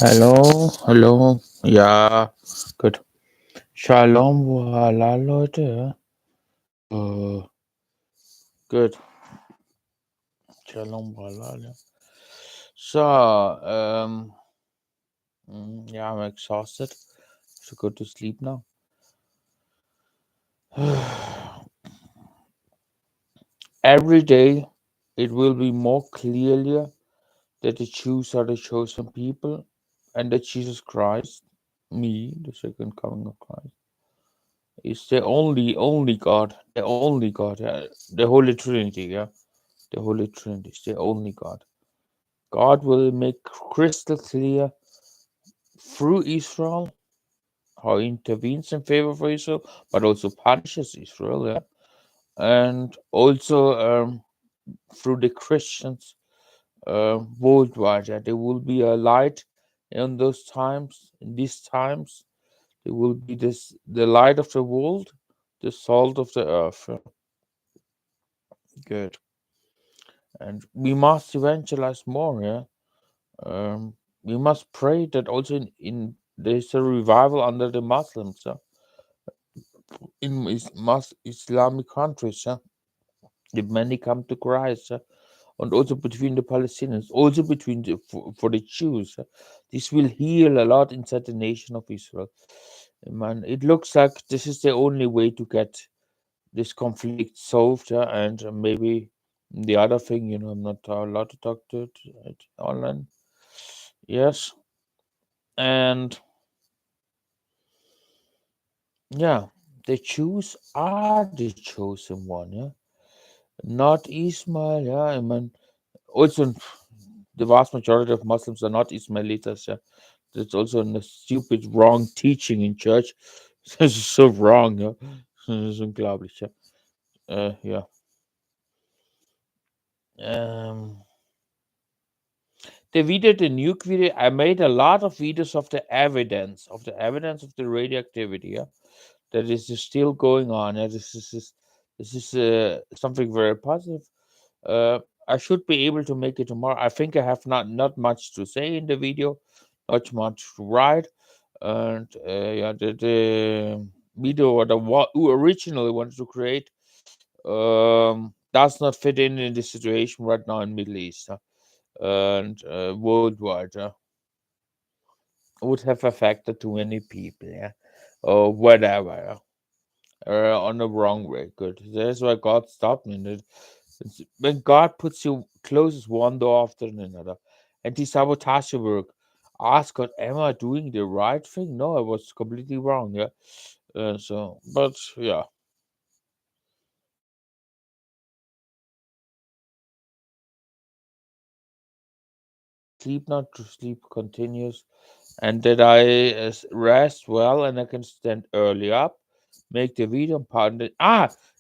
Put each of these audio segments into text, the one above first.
Hallo, hallo. Ja, gut. Shalom, voila, Leute. Good. Shalom, voila. Ja. So, yeah, I'm exhausted. So go to sleep now. Every day, it will be more clearly that the Jews are the chosen people, and that Jesus Christ, me, the second coming of Christ, is the only God, the Holy Trinity, yeah. The Holy Trinity is the only God. God will make crystal clear through Israel how he intervenes in favor of Israel, but also punishes Israel, yeah. And also through the Christians worldwide, yeah. There will be a light in those times, in these times. There will be the light of the world, the salt of the earth. Yeah. Good. And we must evangelize more, yeah. We must pray that also in there's a revival under the Muslims, in Islamic countries, that many come to Christ, and also between the Palestinians, also between for the Jews. This will heal a lot inside the nation of Israel. Man, it looks like this is the only way to get this conflict solved, and maybe the other thing, I'm not allowed to talk to it online. Yes, and yeah, the Jews are the chosen one, yeah, not Ismail, yeah. I mean, also the vast majority of Muslims are not Ismailites, yeah. That's also a stupid, wrong teaching in church. This is so wrong, ja. Das ist unglaublich, ja. Yeah. The nuke video, I made a lot of videos of the evidence of the radioactivity, yeah, that is still going on. Yeah, this is something very positive. I should be able to make it tomorrow. I think I have not much to say in the video, not much to write, and yeah, the video who originally wanted to create does not fit in the situation right now in Middle East, and worldwide. Would have affected too many people, yeah, or whatever, on the wrong way. Good. That's why God stopped me. When God puts you closes one door after another, and he sabotage your work, ask God, am I doing the right thing? No, I was completely wrong. Yeah. But yeah. Sleep not to sleep continues, and that I rest well and I can stand early up, make the video part.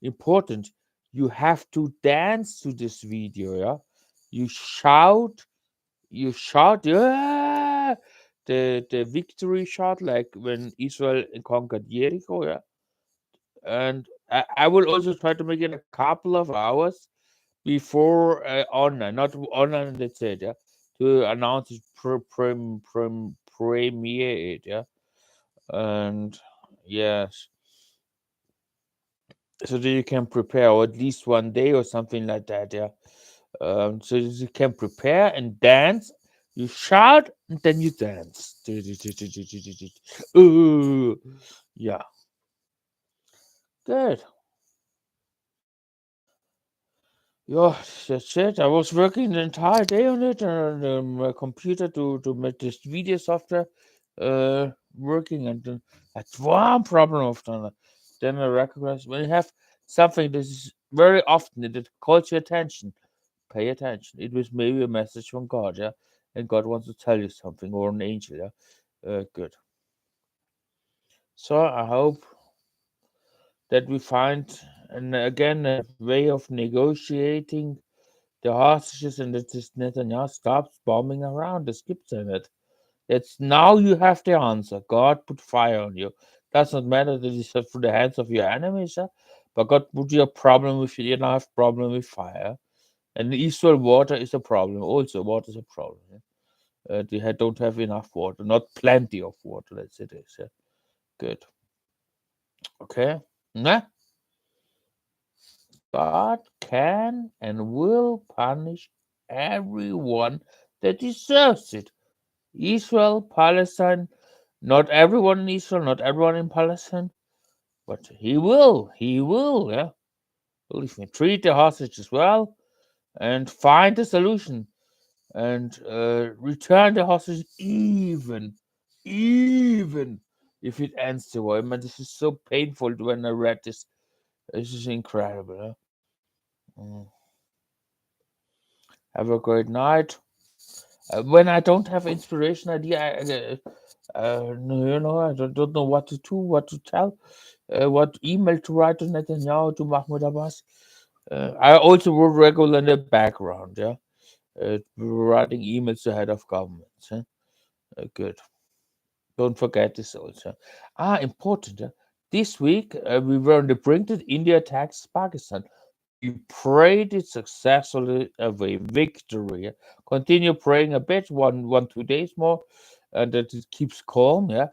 Important. You have to dance to this video, yeah. You shout, yeah, the victory shot, like when Israel conquered Jericho, yeah. And I will also try to make it a couple of hours before online, not online. That's it, yeah. To announce it premiere it, yeah. And yes, so that you can prepare, or at least one day or something like that, yeah. So that you can prepare and dance. You shout and then you dance. Ooh, yeah, good. Yeah, that's it. I was working the entire day on it on my computer to make this video software working, and then that's one problem of the. Then I recognize when you have something that is very often that it calls your attention, pay attention. It was maybe a message from God, yeah, and God wants to tell you something, or an angel, yeah. Good. So I hope that we find, and again, a way of negotiating the hostages, and that this Netanyahu stops bombing around the skips in it. It's now you have the answer. God put fire on you. Does not matter that it's through the hands of your enemies, but God put you a problem with you now have problem with fire. And Israel water is a problem. Also, water is a problem. They don't have enough water, not plenty of water. That's it is. Yeah. Good. Okay. Nah. God can and will punish everyone that deserves it. Israel, Palestine, not everyone in Israel, not everyone in Palestine, but he will, yeah. Believe me, treat the hostages well and find a solution and return the hostages even if it ends the war. Man, this is so painful when I read this. This is incredible. Huh? Mm. Have a great night. When I don't have inspiration idea, I don't know what to do, what to tell, what email to write to Netanyahu to Mahmoud Abbas. I also work regular in the background, yeah, writing emails to head of governments. Huh? Good. Don't forget this also. Important. This week we were on the brink that India attacks Pakistan. We prayed it successfully away. Victory. Continue praying a bit, 2 days more, and that it keeps calm. Yeah,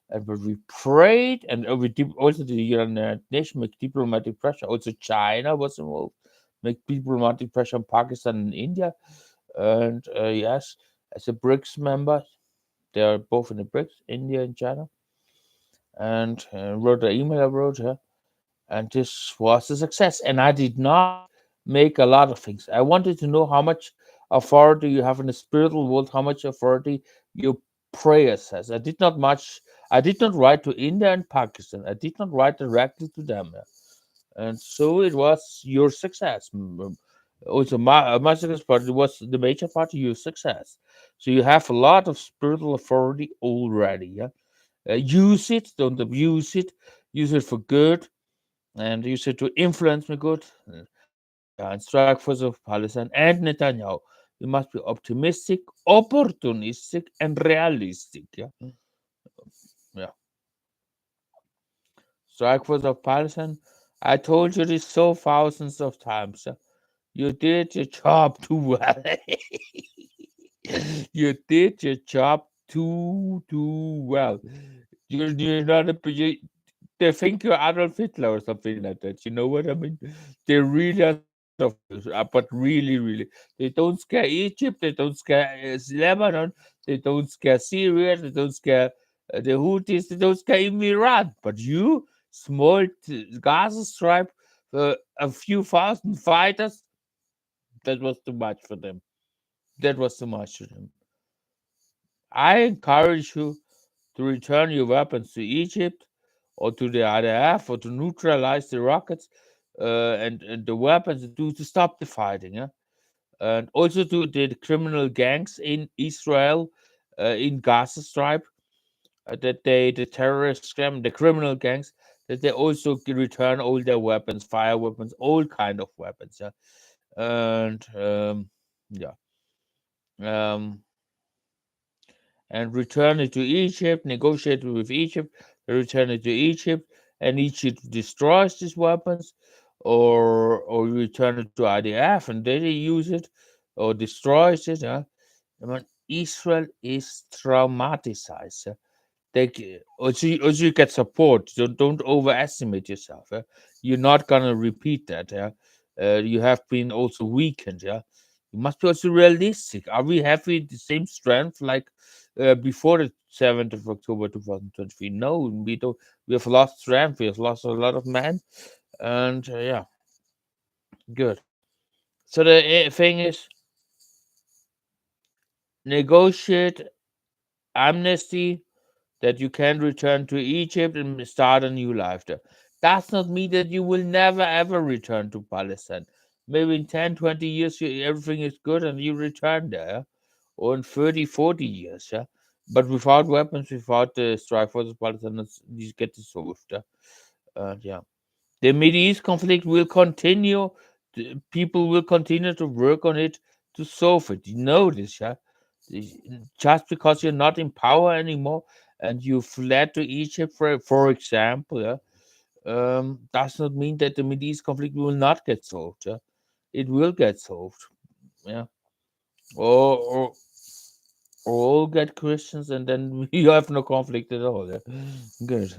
and but we prayed, and also the United Nations make diplomatic pressure. Also, China was involved, make diplomatic pressure on Pakistan and India, and yes, as a BRICS member, they are both in the BRICS, India and China, and wrote the email I wrote her, and this was a success. And I did not make a lot of things. I wanted to know how much authority you have in the spiritual world, how much authority your prayers has. I did not much. I did not write to India and Pakistan. I did not write directly to them, and so it was your success. Also, my success part was the major part of your success. So you have a lot of spiritual authority already. Yeah, use it. Don't abuse it. Use it for good and use it to influence me good. Yeah, and strike force of Palestine and Netanyahu. We must be optimistic, opportunistic, and realistic. Yeah, yeah. Strike force of Palestine. I told you this so thousands of times. Yeah. You did your job too well. You did your job too well. You're not they think you're Adolf Hitler or something like that. You know what I mean? They really are scared of you, but really, they don't scare Egypt. They don't scare Lebanon. They don't scare Syria. They don't scare the Houthis. They don't scare even Iran. But you, small Gaza Strip, a few thousand fighters, that was too much for them. That was too much for them. I encourage you to return your weapons to Egypt or to the IDF or to neutralize the rockets and the weapons to stop the fighting. Yeah? And also to the criminal gangs in Israel, in Gaza Strip, the terrorist scam, the criminal gangs, that they also return all their weapons, fire weapons, all kind of weapons. Yeah? And yeah. Um, and return it to Egypt, negotiate with Egypt, return it to Egypt, and Egypt destroys these weapons, or return it to IDF and they use it or destroys it. I mean, Israel is traumatized. Also you get support. Don't overestimate yourself. You're not gonna repeat that. You have been also weakened. Yeah, you must be also realistic. Are we having the same strength like before the 7th of October 2023? No, we don't. We have lost strength. We have lost a lot of men, and yeah, good. So the thing is, negotiate amnesty that you can return to Egypt and start a new life there. Does not mean that you will never ever return to Palestine. Maybe in 10, 20 years, everything is good and you return there, yeah? Or in 30, 40 years. Yeah? But without weapons, without the strike forces, Palestinians, these get dissolved. Yeah? Yeah. The Middle East conflict will continue. People will continue to work on it to solve it. You know this, yeah? This- Just because you're not in power anymore and you fled to Egypt, for example, yeah, does not mean that the Middle East conflict will not get solved. Yeah? It will get solved. Yeah. Or, or, or don't get Christians, and then you have no conflict at all. Yeah? Good.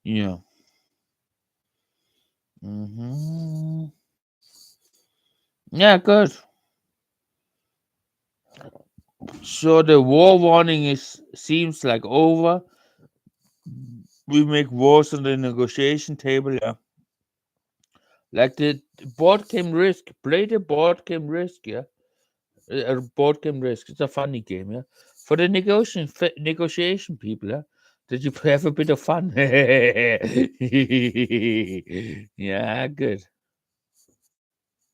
Yeah. hmm Yeah, good. So the war warning seems like over. We make wars on the negotiation table. Yeah. Like the board game Risk. Play the board game Risk. Yeah. Board game Risk. It's a funny game. Yeah. For the negotiation people. Yeah. That you have a bit of fun. Yeah, good.